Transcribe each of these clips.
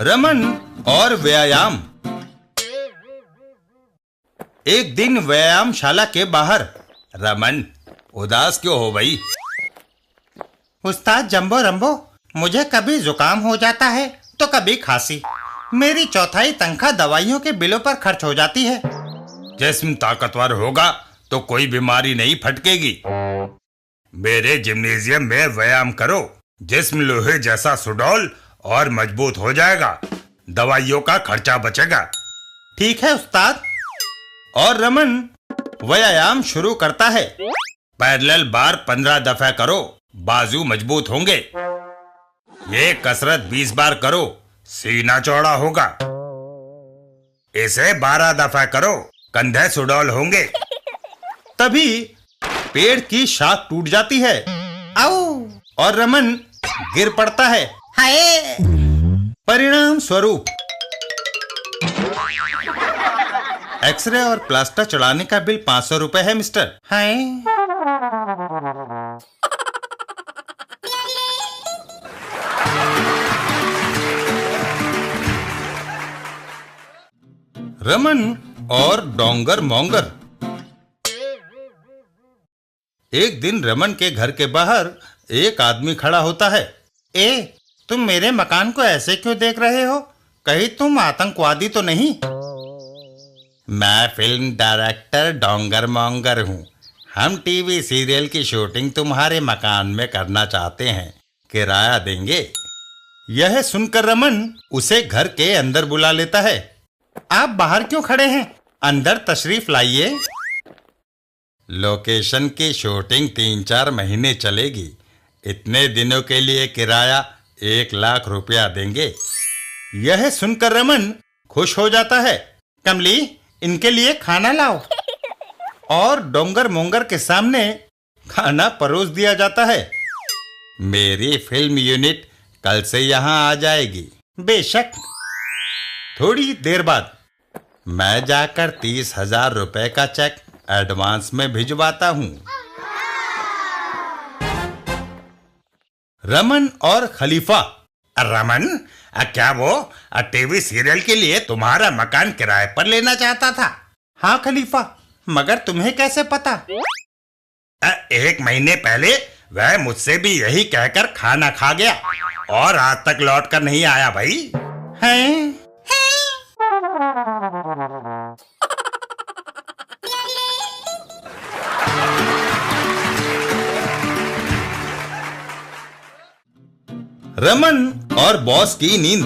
रमन और व्यायाम। एक दिन व्यायामशाला के बाहर। रमन, उदास क्यों हो भाई? उस्ताद जंबो रंबो, मुझे कभी जुकाम हो जाता है तो कभी खांसी। मेरी चौथाई तनख्वाह दवाइयों के बिलों पर खर्च हो जाती है। जिस्म ताकतवर होगा तो कोई बीमारी नहीं फटकेगी। मेरे जिम्नेजियम में व्यायाम करो, जिस्म लोहे जैसा सुडौल और मजबूत हो जाएगा। दवाइयों का खर्चा बचेगा। ठीक है उस्ताद। और रमन व्यायाम शुरू करता है। पैरेलल बार 15 दफे करो, बाजू मजबूत होंगे। ये कसरत 20 बार करो, सीना चौड़ा होगा। इसे 12 दफे करो, कंधे सुडौल होंगे। तभी पेड़ की शाख टूट जाती है। आओ! और रमन गिर पड़ता है। हाय! परिणाम स्वरूप एक्सरे और प्लास्टर चढ़ाने का बिल 500 रुपए है मिस्टर। हाय! रमन और डोंगर मोंगर। एक दिन रमन के घर के बाहर एक आदमी खड़ा होता है। ए, तुम मेरे मकान को ऐसे क्यों देख रहे हो? कहीं तुम आतंकवादी तो नहीं? मैं फिल्म डायरेक्टर डोंगर मोंगर हूँ। हम टीवी सीरियल की शूटिंग तुम्हारे मकान में करना चाहते हैं, किराया देंगे? यह सुनकर रमन उसे घर के अंदर बुला लेता है। आप बाहर क्यों खड़े हैं? अंदर तशरीफ लाइए। लोकेशन की शूटिंग 3-4 महीने चलेगी। इतने दिनों के लिए किराया 1 लाख रुपया देंगे। यह सुनकर रमन खुश हो जाता है। कमली, इनके लिए खाना लाओ। और डोंगर मोंगर के सामने खाना परोस दिया जाता है। मेरी फिल्म यूनिट कल से यहाँ आ जाएगी। बेशक। थोड़ी देर बाद मैं जाकर 30,000 रुपए का चेक एडवांस में भिजवाता हूँ। रमन और खलीफा। रमन, क्या वो टीवी सीरियल के लिए तुम्हारा मकान किराए पर लेना चाहता था? हाँ खलीफा, मगर तुम्हें कैसे पता? 1 महीने पहले वह मुझसे भी यही कहकर खाना खा गया और आज तक लौट कर नहीं आया भाई। हैं? रमन और बॉस की नींद।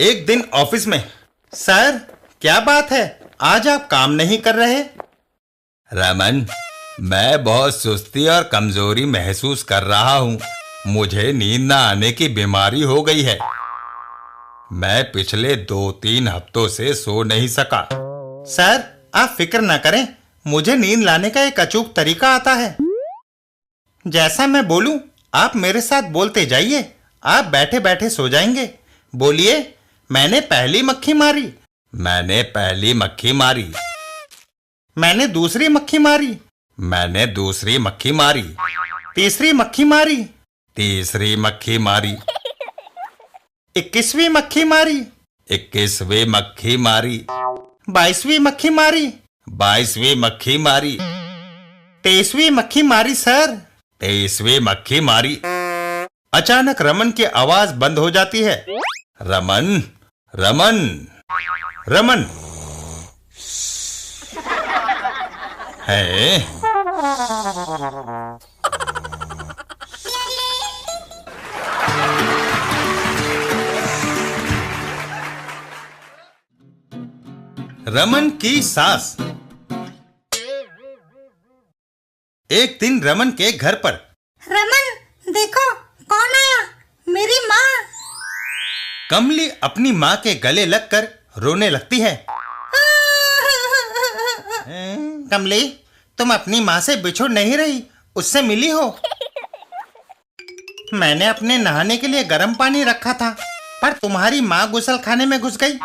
एक दिन ऑफिस में। सर, क्या बात है? आज आप काम नहीं कर रहे? रमन, मैं बहुत सुस्ती और कमजोरी महसूस कर रहा हूँ। मुझे नींद न आने की बीमारी हो गई है। मैं पिछले 2-3 हफ्तों से सो नहीं सका। सर, आप फिक्र न करें, मुझे नींद लाने का एक अचूक तरीका आता है। जैसा मैं बोलूं, आप मेरे साथ बोलते जाइए। आप बैठे बैठे सो जाएंगे। बोलिए, मैंने पहली मक्खी मारी। मैंने पहली मक्खी मारी। मैंने दूसरी मक्खी मारी। मैंने दूसरी मक्खी मारी। तीसरी मक्खी मारी। तीसरी मक्खी मारी। 21वीं मक्खी मारी। 21वीं मक्खी मारी। 22वीं मक्खी मारी। 22वीं मक्खी मारी। 23वीं मक्खी मारी सर। 23वीं मक्खी मारी। अचानक रमन की आवाज बंद हो जाती है। रमन, रमन, रमन। है? रमन की सास। एक दिन रमन के घर पर। रमन, देखो कौन आया? मेरी माँ। कमली अपनी माँ के गले लगकर रोने लगती है। कमली, तुम अपनी माँ से बिछुड़ नहीं रही, उससे मिली हो? मैंने अपने नहाने के लिए गर्म पानी रखा था, पर तुम्हारी माँ गुसल खाने में घुस गई।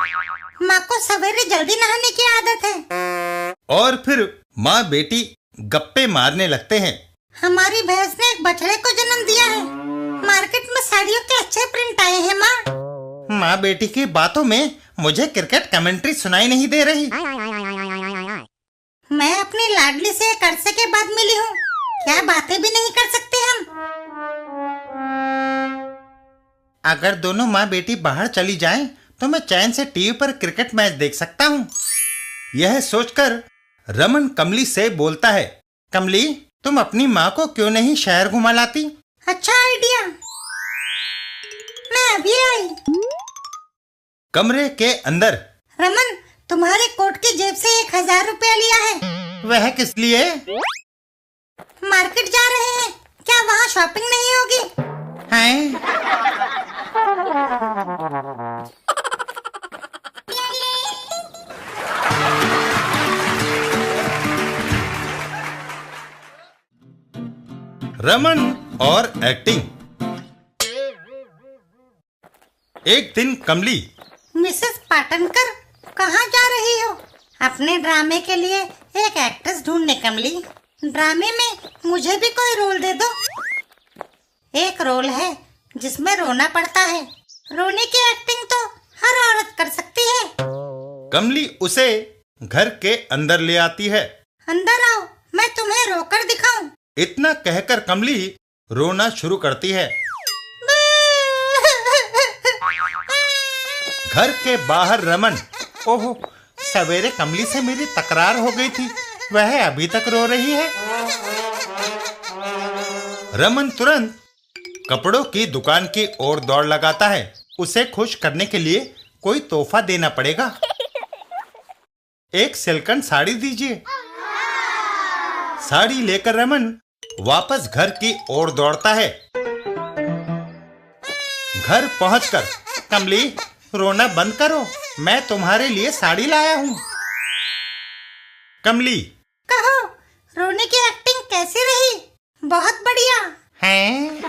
माँ को सवेरे जल्दी नहाने की आदत है। और फिर माँ बेटी गप्पे मारने लगते हैं। हमारी भैंस ने एक बछड़े को जन्म दिया है। मार्केट में साड़ियों के अच्छे प्रिंट आए हैं माँ। माँ बेटी की बातों में मुझे क्रिकेट कमेंट्री सुनाई नहीं दे रही। मैं अपनी लाडली से एक अरसे के बाद मिली हूँ, क्या बातें भी नहीं कर सकते हम? अगर दोनों माँ बेटी बाहर चली जाएं, तो मैं चैन से टीवी पर क्रिकेट मैच देख सकता हूँ। यह सोचकर रमन कमली से बोलता है, कमली, तुम अपनी माँ को क्यों नहीं शहर घुमा लाती? अच्छा आइडिया, मैं अभी आई। कमरे के अंदर। रमन, तुम्हारे कोट की जेब से 1000 रुपया लिया है। वह किस लिए? मार्केट जा रहे हैं, क्या वहाँ शॉपिंग नहीं होगी? हैं? रमन और एक्टिंग। एक दिन कमली, मिसेस पाटनकर, कहाँ जा रही हो? अपने ड्रामे के लिए एक एक्ट्रेस ढूंढने कमली। ड्रामे में मुझे भी कोई रोल दे दो। एक रोल है जिसमें रोना पड़ता है। रोने की एक्टिंग तो हर औरत कर सकती है। कमली उसे घर के अंदर ले आती है। अंदर आओ, मैं तुम्हें रोकर दिखाऊं। इतना कहकर कमली रोना शुरू करती है। घर के बाहर रमन, ओहो, सवेरे कमली से मेरी तकरार हो गई थी, वह अभी तक रो रही है। रमन तुरंत कपड़ों की दुकान की ओर दौड़ लगाता है। उसे खुश करने के लिए कोई तोहफा देना पड़ेगा। एक सिल्कन साड़ी दीजिए। साड़ी लेकर रमन वापस घर की ओर दौड़ता है। घर पहुंचकर, कमली, रोना बंद करो, मैं तुम्हारे लिए साड़ी लाया हूँ। कमली, कहो, रोने की एक्टिंग कैसी रही? बहुत बढ़िया हैं?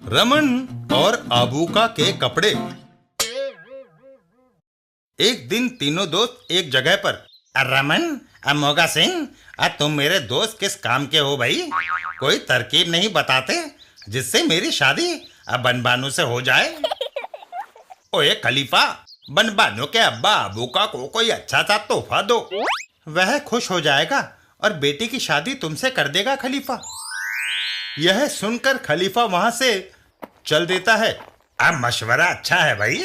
रमन और आबूका के कपड़े। एक दिन तीनों दोस्त एक जगह पर। रमन, मोगा सिंह, तुम मेरे दोस्त किस काम के हो भाई? कोई तरकीब नहीं बताते जिससे मेरी शादी बनबानू से हो जाए? ओए खलीफा, बनबानू के अब्बा आबूका को कोई अच्छा सा तोहफा दो, वह खुश हो जाएगा और बेटी की शादी तुमसे कर देगा खलीफा। यह सुनकर खलीफा वहां से चल देता है। मशवरा अच्छा है भाई।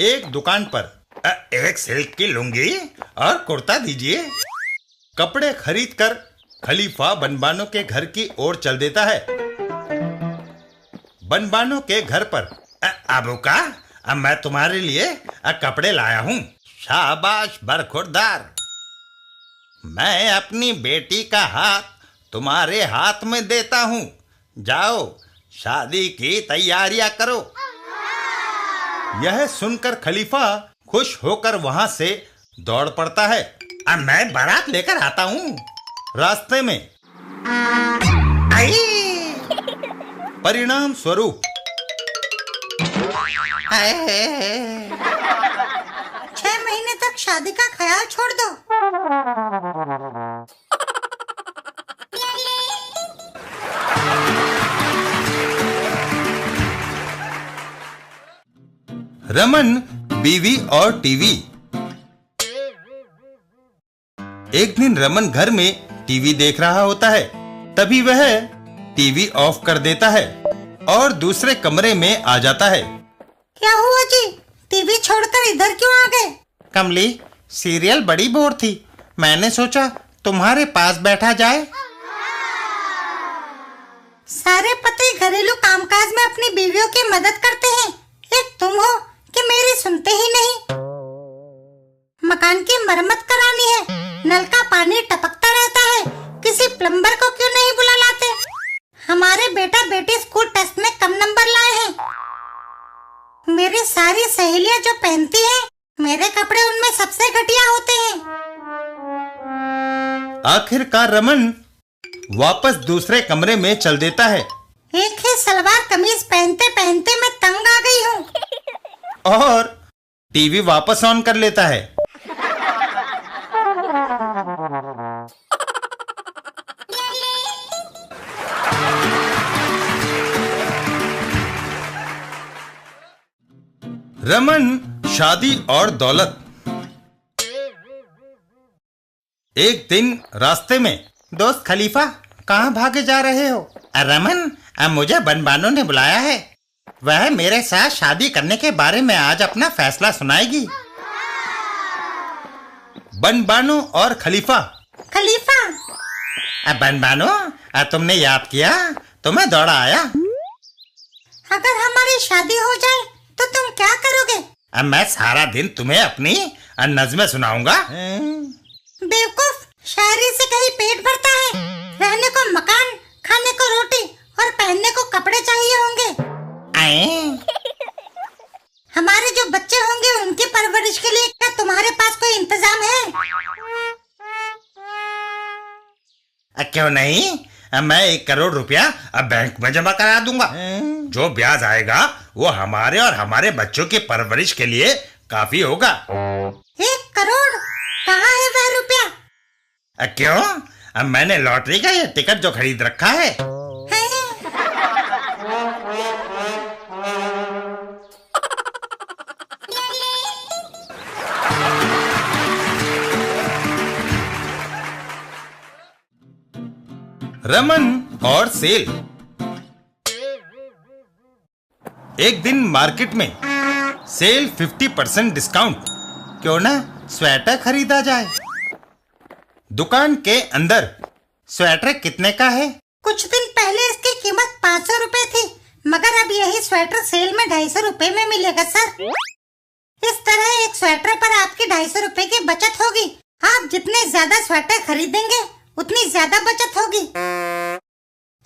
एक दुकान पर एक सिल्क की लुंगी और कुर्ता दीजिए। कपड़े खरीदकर खलीफा बनबानो के घर की ओर चल देता है। बनबानो के घर पर, आबूका, मैं तुम्हारे लिए कपड़े लाया हूँ। शाबाश बरखुरदार। मैं अपनी बेटी का हाथ तुम्हारे हाथ में देता हूँ। जाओ, शादी की तैयारियां करो। यह सुनकर खलीफा खुश होकर वहां से दौड़ पड़ता है। मैं बारात लेकर आता हूँ। रास्ते में परिणाम स्वरूप 6 महीने तक शादी का ख्याल छोड़ दो। रमन, बीवी और टीवी। एक दिन रमन घर में टीवी देख रहा होता है। तभी वह टीवी ऑफ कर देता है और दूसरे कमरे में आ जाता है। क्या हुआ जी? टीवी छोड़कर इधर क्यों आ गए? कमली, सीरियल बड़ी बोर थी, मैंने सोचा तुम्हारे पास बैठा जाए। सारे पति घरेलू कामकाज में अपनी बीवियों की मदद करते हैं, एक तुम हो कि मेरी सुनते ही नहीं। मकान की मरम्मत करानी है, नल का पानी टपकता रहता है, किसी प्लम्बर को क्यों नहीं बुला लाते? हमारे बेटा बेटी स्कूल टेस्ट में कम नंबर लाए हैं। मेरी सारी सहेलियां जो पहनती हैं, मेरे कपड़े उनमें सबसे घटिया होते हैं। आखिरकार रमन वापस दूसरे कमरे में चल देता है। एक ही सलवार कमीज पहनते पहनते मैं तंग आ गई हूँ। और टीवी वापस ऑन कर लेता है। रमन, शादी और दौलत। एक दिन रास्ते में, दोस्त खलीफा कहाँ भागे जा रहे हो? रमन, मुझे बनबानो ने बुलाया है। वह मेरे साथ शादी करने के बारे में आज अपना फैसला सुनाएगी। बनबानो और खलीफा। खलीफा, बनबानो, तुमने याद किया तो मैं दौड़ा आया। अगर हमारी शादी हो जाए तो तुम क्या करोगे? मैं सारा दिन तुम्हें अपनी नज़्में सुनाऊंगा। बेवकूफ, शायरी से कहीं पेट भरता है? रहने को मकान, खाने को रोटी और पहनने को कपड़े चाहिए होंगे। हमारे जो बच्चे होंगे उनकी परवरिश के लिए क्या तुम्हारे पास कोई इंतजाम है? क्यों नहीं, मैं 1 करोड़ रुपया अब बैंक में जमा करा दूंगा। जो ब्याज आएगा वो हमारे और हमारे बच्चों की परवरिश के लिए काफी होगा। 1 करोड़? कहाँ है वह रुपया? क्यों, अब मैंने लॉटरी का ये टिकट जो खरीद रखा है। रमन और सेल। एक दिन मार्केट में सेल 50% डिस्काउंट, क्यों ना स्वेटर खरीदा जाए। दुकान के अंदर, स्वेटर कितने का है? कुछ दिन पहले इसकी कीमत 500 रुपए थी, मगर अब यही स्वेटर सेल में 250 रुपए में मिलेगा सर। इस तरह एक स्वेटर पर आपकी 250 रुपए की बचत होगी। आप जितने ज्यादा स्वेटर खरीदेंगे उतनी ज्यादा बचत होगी।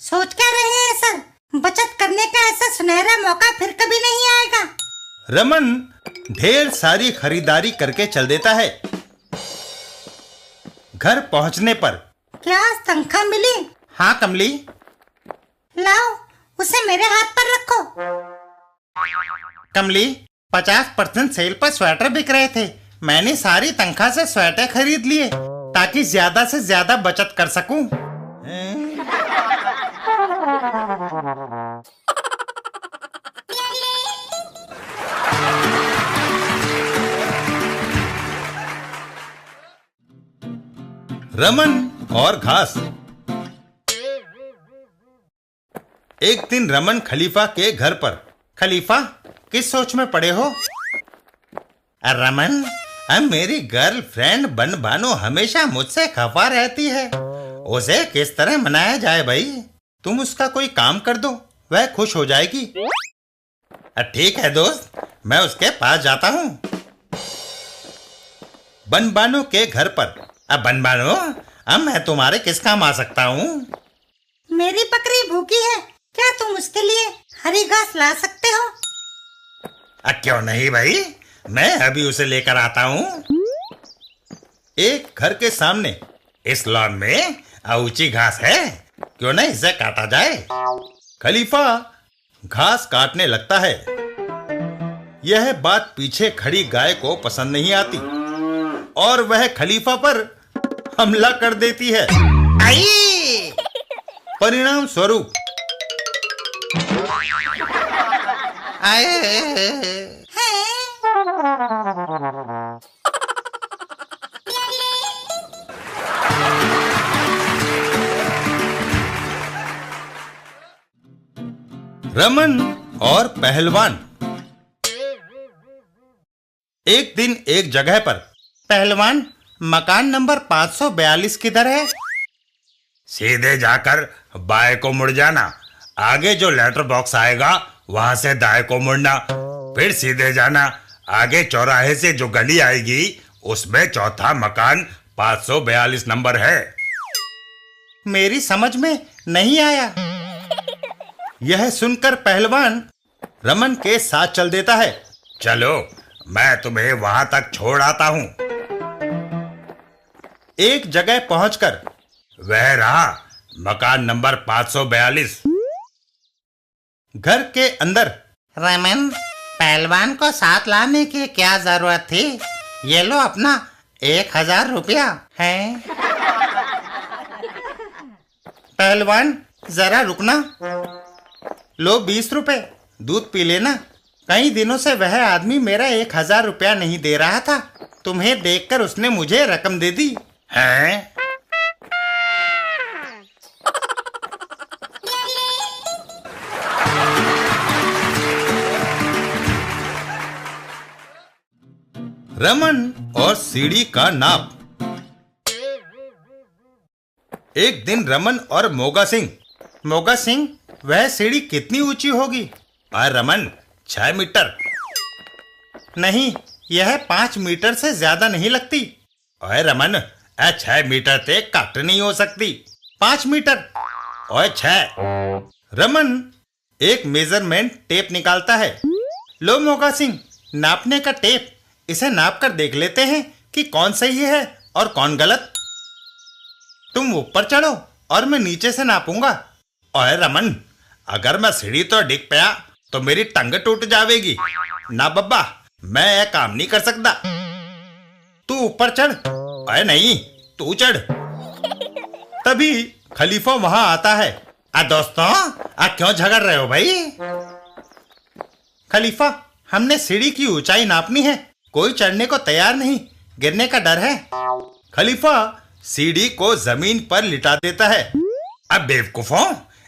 सोच क्या रहे हैं सर? बचत करने का ऐसा सुनहरा मौका फिर कभी नहीं आएगा। रमन ढेर सारी खरीदारी करके चल देता है। घर पहुंचने पर, क्या तनख्वाह मिली? हाँ कमली। लाओ, उसे मेरे हाथ पर रखो। कमली, 50% सेल पर स्वेटर बिक रहे थे। मैंने सारी तनख्वाह से स्वेटर खरीद लिए ताकि ज्यादा से ज्यादा बचत कर सकूं। रमन और घास। एक दिन रमन खलीफा के घर पर। खलीफा, किस सोच में पड़े हो? रमन, अब मेरी गर्लफ्रेंड बनबानो हमेशा मुझसे खफा रहती है। उसे किस तरह मनाया जाए भाई? तुम उसका कोई काम कर दो, वह खुश हो जाएगी। ठीक है दोस्त, मैं उसके पास जाता हूँ। बनबानो के घर पर। अब बनबानो, अब मैं तुम्हारे किस काम आ सकता हूँ? मेरी बकरी भूखी है, क्या तुम उसके लिए हरी घास ला सकते हो? क्यों नहीं भाई, मैं अभी उसे लेकर आता हूँ। एक घर के सामने इस लॉन में ऊंची घास है, क्यों ना इसे काटा जाए। खलीफा घास काटने लगता है। यह बात पीछे खड़ी गाय को पसंद नहीं आती और वह खलीफा पर हमला कर देती है। आई! परिणाम स्वरूप रमन और पहलवान। एक दिन एक जगह पर। पहलवान, मकान नंबर 542 किधर है? सीधे जाकर बाएं को मुड़ जाना। आगे जो लेटर बॉक्स आएगा वहां से दाएं को मुड़ना, फिर सीधे जाना। आगे चौराहे से जो गली आएगी उसमें चौथा मकान 542 नंबर है। मेरी समझ में नहीं आया। यह सुनकर पहलवान रमन के साथ चल देता है। चलो, मैं तुम्हें वहां तक छोड़ आता हूं। एक जगह पहुंचकर, वह रहा मकान नंबर 542। घर के अंदर। रमन, पहलवान को साथ लाने की क्या जरूरत थी? ये लो अपना 1000 रुपया है। पहलवान जरा रुकना, लो 20 रुपए, दूध पी लेना। कई दिनों से वह आदमी मेरा 1000 रुपया नहीं दे रहा था, तुम्हें देखकर उसने मुझे रकम दे दी है। रमन और सीढ़ी का नाप। एक दिन रमन और मोगा सिंह, वह सीढ़ी कितनी ऊंची होगी? और रमन 6 मीटर। नहीं, यह 5 मीटर से ज्यादा नहीं लगती। ओए रमन, 6 मीटर तक कट नहीं हो सकती। 5 मीटर। ओए 6। रमन एक मेजरमेंट टेप निकालता है। लो मोगा सिंह, नापने का टेप, इसे नाप कर देख लेते हैं कि कौन सही है और कौन गलत। तुम ऊपर चढ़ो और मैं नीचे से नापूंगा। ओए रमन, अगर मैं सीढ़ी तो डिग पाया तो मेरी टंग टूट जाएगी ना बब्बा, मैं यह काम नहीं कर सकता। तू ऊपर चढ़। ओए नहीं, तू चढ़। तभी खलीफा वहां आता है। दोस्तों, क्यों झगड़ रहे हो भाई? खलीफा, हमने सीढ़ी की ऊंचाई नापनी है, कोई चढ़ने को तैयार नहीं, गिरने का डर है। खलीफा सीढ़ी को जमीन पर लिटा देता है। अब बेवकूफों,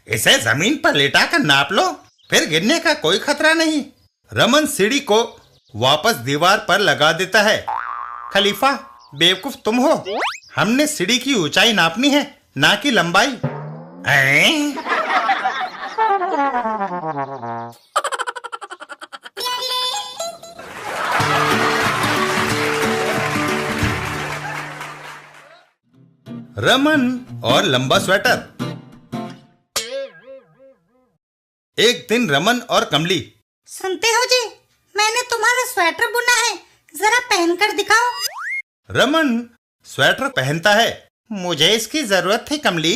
इसे जमीन पर लिटा कर नाप लो, फिर गिरने का कोई खतरा नहीं। रमन सीढ़ी को वापस दीवार पर लगा देता है। खलीफा, बेवकूफ तुम हो, हमने सीढ़ी की ऊंचाई नापनी है, ना कि लंबाई। रमन और लंबा स्वेटर। एक दिन रमन और कमली। सुनते हो जी, मैंने तुम्हारा स्वेटर बुना है, जरा पहनकर दिखाओ। रमन स्वेटर पहनता है। मुझे इसकी जरूरत थी कमली।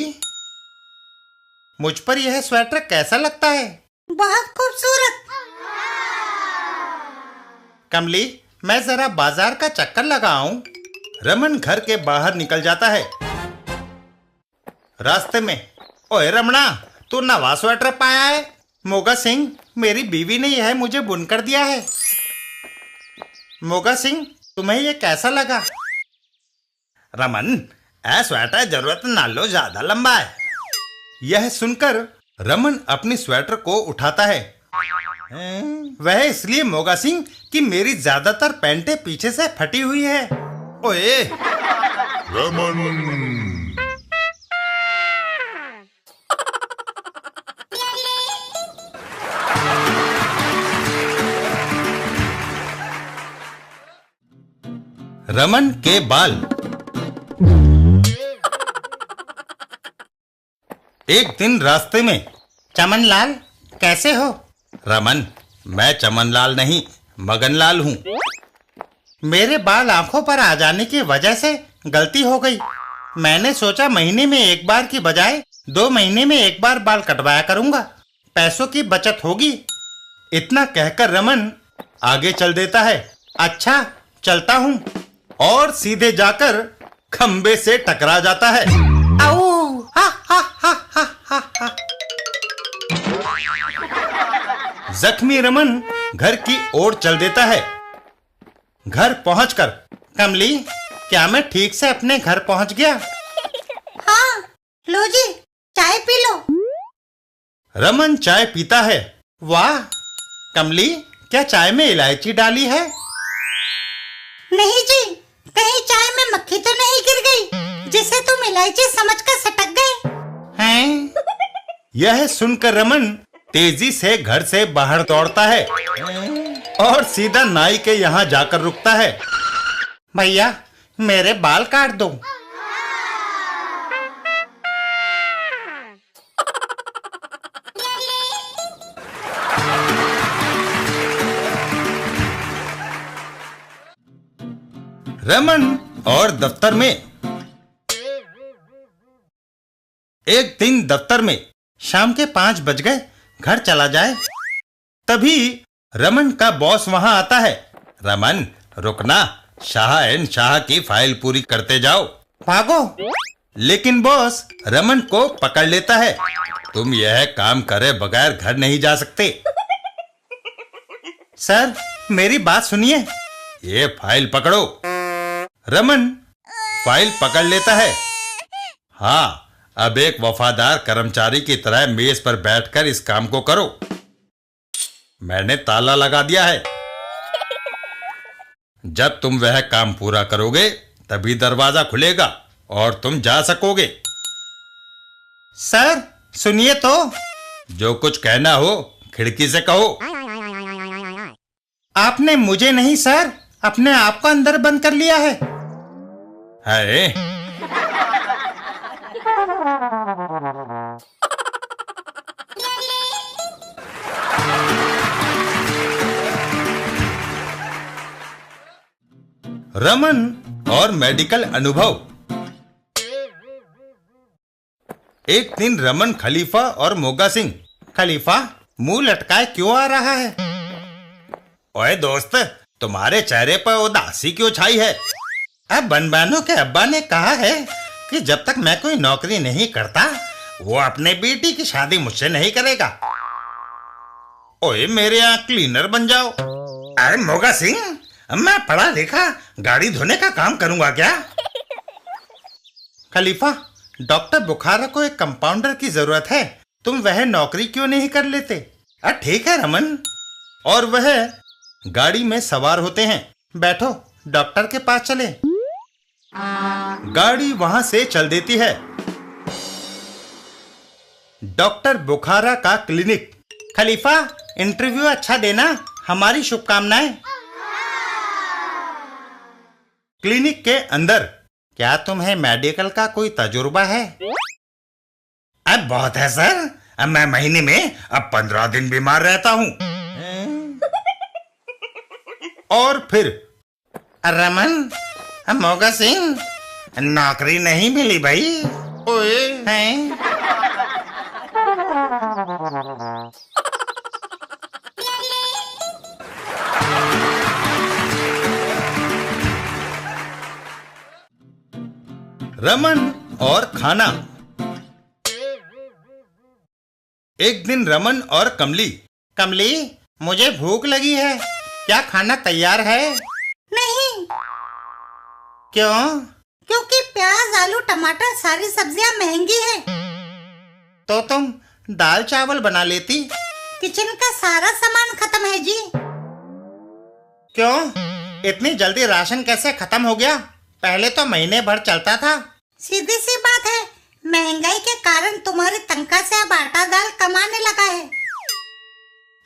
मुझ पर यह स्वेटर कैसा लगता है? बहुत खूबसूरत। कमली, मैं जरा बाजार का चक्कर लगाऊं। रमन घर के बाहर निकल जाता है। रास्ते में, ओए रमणा, तू नवा स्वेटर पाया है? मोगा सिंह, मेरी बीवी ने यह मुझे बुनकर दिया है। मोगा सिंह, तुम्हें यह कैसा लगा? रमन, स्वेटर जरूरत ना लो, ज्यादा लंबा है। यह सुनकर रमन अपनी स्वेटर को उठाता है। वह इसलिए मोगा सिंह कि मेरी ज्यादातर पैंटें पीछे से फटी हुई है। ओए रमन, रमन के बाल। एक दिन रास्ते में। चमनलाल, कैसे हो? रमन, मैं चमनलाल नहीं, मगनलाल हूँ। मेरे बाल आंखों पर आ जाने की वजह से गलती हो गई। मैंने सोचा महीने में एक बार की बजाय 2 महीने में एक बार बाल कटवाया करूंगा, पैसों की बचत होगी। इतना कहकर रमन आगे चल देता है। अच्छा, चलता हूँ, और सीधे जाकर खंबे से टकरा जाता है। आओ! हा हा हा हा हा हा। जख्मी रमन घर की ओर चल देता है। घर पहुंचकर, कमली, क्या मैं ठीक से अपने घर पहुंच गया? हाँ, लो जी, चाय पी लो। रमन चाय पीता है। वाह कमली, क्या चाय में इलायची डाली है? नहीं जी, कहीं चाय में मक्खी तो नहीं गिर गई जिसे तुम इलायची समझकर सटक गए हैं? यह सुनकर रमन तेजी से घर से बाहर दौड़ता है और सीधा नाई के यहाँ जाकर रुकता है। भैया, मेरे बाल काट दो। रमन और दफ्तर में। एक दिन दफ्तर में शाम के 5 बज गए, घर चला जाए। तभी रमन का बॉस वहां आता है। रमन, रुकना, शाह एंड शाह की फाइल पूरी करते जाओ। भागो। लेकिन बॉस रमन को पकड़ लेता है। तुम यह काम करे बगैर घर नहीं जा सकते। सर, मेरी बात सुनिए। ये फाइल पकड़ो। रमन फाइल पकड़ लेता है। हाँ, अब एक वफादार कर्मचारी की तरह मेज पर बैठकर इस काम को करो। मैंने ताला लगा दिया है। जब तुम वह काम पूरा करोगे तभी दरवाजा खुलेगा और तुम जा सकोगे। सर, सुनिए तो। जो कुछ कहना हो खिड़की से कहो। आपने मुझे नहीं सर, अपने आप को अंदर बंद कर लिया है। है रमन और मेडिकल अनुभव। एक दिन रमन, खलीफा और मोगा सिंह। खलीफा, मुंह लटकाए क्यों आ रहा है? ओए दोस्त, तुम्हारे चेहरे पर उदासी क्यों छाई है? अब बनबानों के अब्बा ने कहा है कि जब तक मैं कोई नौकरी नहीं करता वो अपने बेटी की शादी मुझसे नहीं करेगा। ओए मेरे यहाँ क्लीनर बन जाओ। अरे मोगा सिंह, मैं पढ़ा लिखा गाड़ी धोने का काम करूंगा क्या? खलीफा, डॉक्टर बुखारा को एक कंपाउंडर की जरूरत है, तुम वह नौकरी क्यों नहीं कर लेते? ठीक है रमन। और वह गाड़ी में सवार होते हैं। बैठो, डॉक्टर के पास चले। गाड़ी वहां से चल देती है। डॉक्टर बुखारा का क्लिनिक। खलीफा, इंटरव्यू अच्छा देना, हमारी शुभकामनाएं। क्लिनिक के अंदर। क्या तुम्हें मेडिकल का कोई तजुर्बा है? अब बहुत है सर, अब मैं महीने में 15 दिन बीमार रहता हूँ। और फिर रमन, मोगा सिंह, नौकरी नहीं मिली भाई। ओए हैं? रमन और खाना। एक दिन रमन और कमली। कमली, मुझे भूख लगी है, क्या खाना तैयार है? नहीं। क्यों? क्योंकि प्याज, आलू, टमाटर सारी सब्जियां महंगी है। तो तुम दाल चावल बना लेती। किचन का सारा सामान खत्म है जी। क्यों? इतनी जल्दी राशन कैसे खत्म हो गया? पहले तो महीने भर चलता था। सीधी सी बात है, महंगाई के कारण तुम्हारी तनख्वाह से अब आटा दाल कमाने लगा है।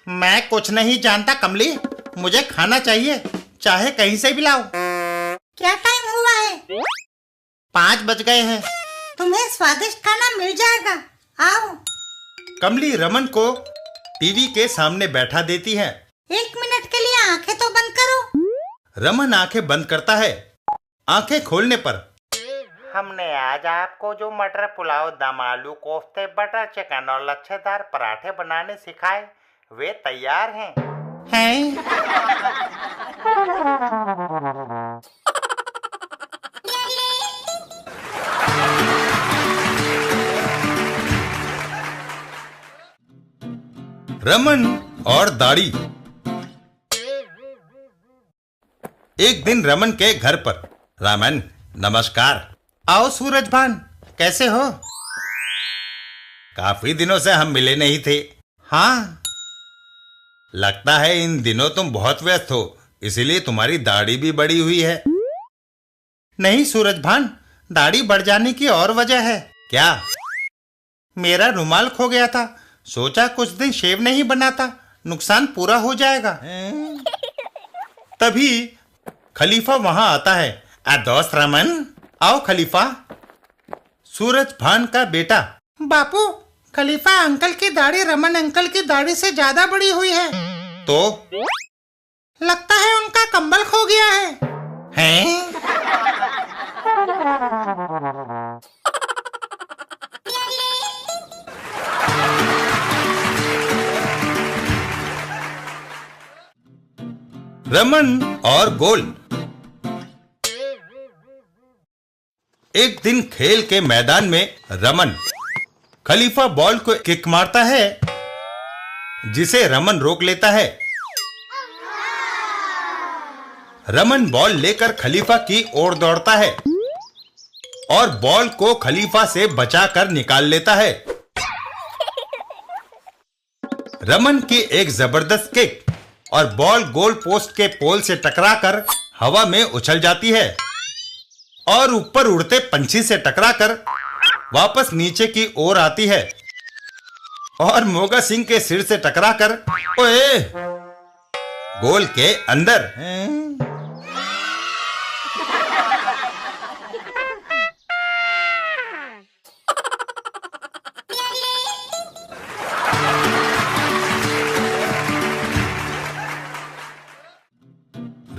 मैं कुछ नहीं जानता कमली, मुझे खाना चाहिए, चाहे कहीं से भी लाओ। क्या टाइम हुआ है? 5 बज गए हैं। तुम्हें स्वादिष्ट खाना मिल जाएगा, आओ। कमली रमन को टीवी के सामने बैठा देती है। 1 मिनट के लिए आंखें तो बंद करो। रमन आंखें बंद करता है। आंखें खोलने पर हमने आज आपको जो मटर पुलाव, दम आलू कोफ्ते, बटर चिकन और लच्छेदार पराठे बनाने सिखाए वे तैयार हैं। रमन और दाढ़ी। एक दिन रमन के घर पर। रमन, नमस्कार। आओ सूरज भान, कैसे हो? काफी दिनों से हम मिले नहीं थे। हाँ। लगता है इन दिनों तुम बहुत व्यस्त हो, इसीलिए तुम्हारी दाढ़ी भी बड़ी हुई है। नहीं सूरज भान, दाढ़ी बढ़ जाने की और वजह है। क्या? मेरा रुमाल खो गया था, सोचा कुछ दिन शेव नहीं बनाता, नुकसान पूरा हो जाएगा। तभी खलीफा वहां आता है। दोस्त रमन, आओ खलीफा। सूरज भान का बेटा। बापू, खलीफा अंकल की दाढ़ी रमन अंकल की दाढ़ी से ज्यादा बड़ी हुई है। तो लगता है उनका कंबल खो गया है। हैं? रमन और गोल। एक दिन खेल के मैदान में रमन खलीफा बॉल को किक मारता है, जिसे रमन रोक लेता है। रमन बॉल लेकर खलीफा की ओर दौड़ता है और बॉल को खलीफा से बचाकर निकाल लेता है। रमन की एक जबरदस्त किक और बॉल गोल पोस्ट के पोल से टकराकर हवा में उछल जाती है और ऊपर उड़ते पंछी से टकराकर वापस नीचे की ओर आती है और मोगा सिंह के सिर से टकराकर ओए गोल के अंदर।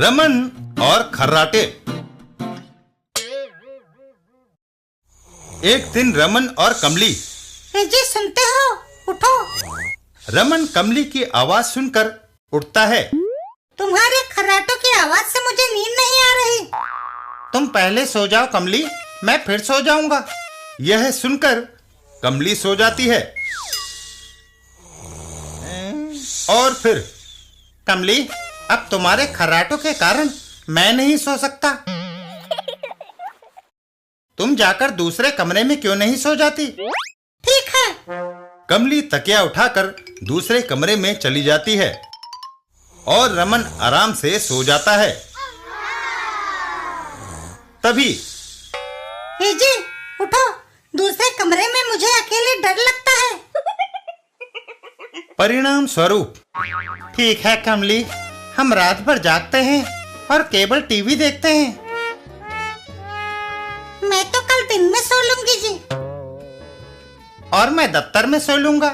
रमन और खर्राटे। एक दिन रमन और कमली। जी सुनते हो, उठो। रमन कमली की आवाज सुनकर उठता है। तुम्हारे खर्राटों की आवाज से मुझे नींद नहीं आ रही। तुम पहले सो जाओ कमली, मैं फिर सो जाऊंगा। यह सुनकर कमली सो जाती है। और फिर कमली, अब तुम्हारे खर्राटों के कारण मैं नहीं सो सकता। तुम जाकर दूसरे कमरे में क्यों नहीं सो जाती? ठीक है। कमली तकिया उठाकर दूसरे कमरे में चली जाती है और रमन आराम से सो जाता है। तभी जी उठो, दूसरे कमरे में मुझे अकेले डर लगता है। परिणाम स्वरूप ठीक है कमली, हम रात भर जागते हैं और केबल टीवी देखते हैं। मैं तो कल दिन में सो लूंगी जी। और मैं दफ्तर में सो लूंगा।